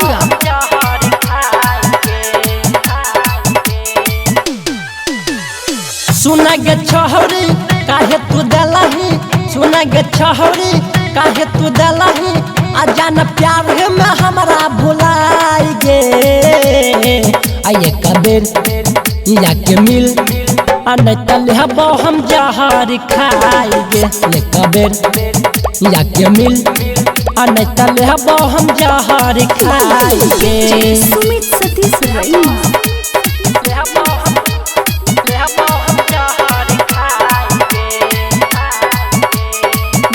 खड़गपुरा। सुना गे छहरी काहे तू दलही, सुना गे छहरी काहे तू दलही, आ जान प्यार में हमरा भुलाई गे। आये कबेर याके मिल आ नहीं तले हबो हम जहर खाएगे। ये कबेर याके मिल आ नहीं तले हबो हम जहर खाएगे। सुमित सतीश रईमा।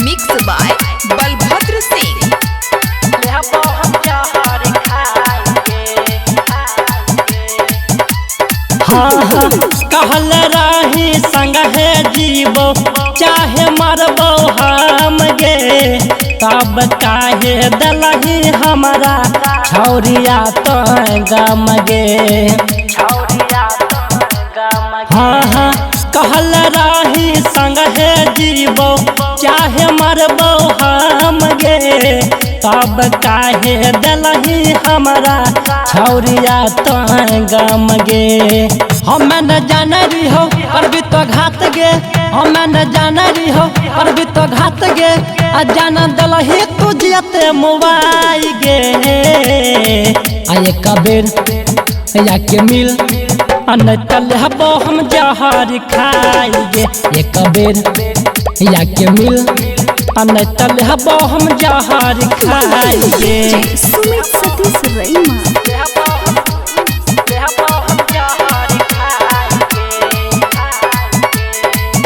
Mix by Balbhadra Singh. हाँ कहल रही संग है जीवो चाहे मरबो हम गे, तब काहे दलही हमारा छौरिया तो गम गे। हाँ कहल रही संग है जीवो चाहे मरबो हम गे, तब काहे दलही हमारा छौरिया तो गम गे। हम न जान रही हो पर भी तो घात गे, हम न जान रही हो पर भी तो घात गे, आ जाना दलही तू जियते मुबाई गे। आये कबेर याके मिल आ नहीं तले हबो हम जहर खाएगे। ये कबेर याके मिल आ नहीं तले हबो हम जहर खाएगे। Sumit Satish रईमा।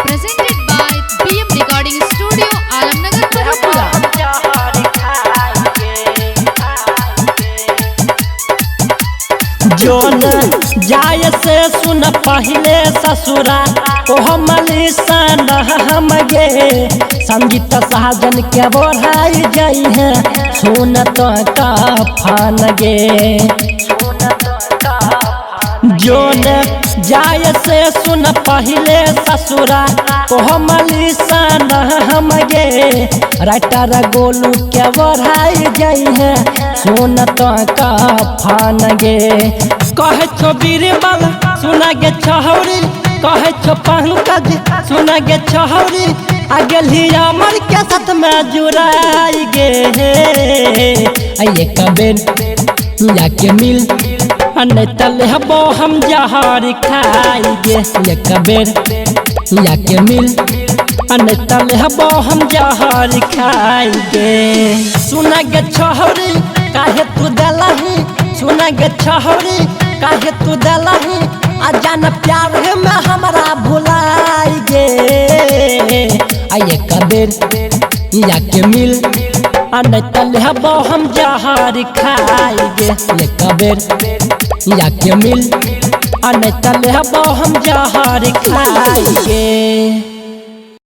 Presented by PM Recording Studio, Alamnagar, Kharagpura. जोन जाय से सुन पहले ससुरा ओ हमली सन हम गे, संगीत साजन के बढ़ाई जाई है सुन तो कफन गे। जोन जाय से सुन पहले ससुरा ओ हमली सन हम गे, राइटर गोलू के बढ़ाई जाई है सुन तो कफन गे। कहे छो बीरबल सुना गे छहरी, कहे छो पंकज सुना गे छहरी, आगे लिया मर के साथ में जुड़ाई गे। आये कबेर याके मिल आ नहीं तले हबो हम जहर खाएगे। ये कबेर याके मिल आ नहीं तले हबो हम जहर खाएगे। सुना गे छहरी काहे तू दलही, सुना गे छहरी काहे तू दलही, आ जान प्यार में हमरा भुलाई गे। आये कबेर याके मिल आ नहीं तले हबो हम जहर खाएगे। ये कबेर याके मिल आ नहीं तले हबो हम जहर खाएगे।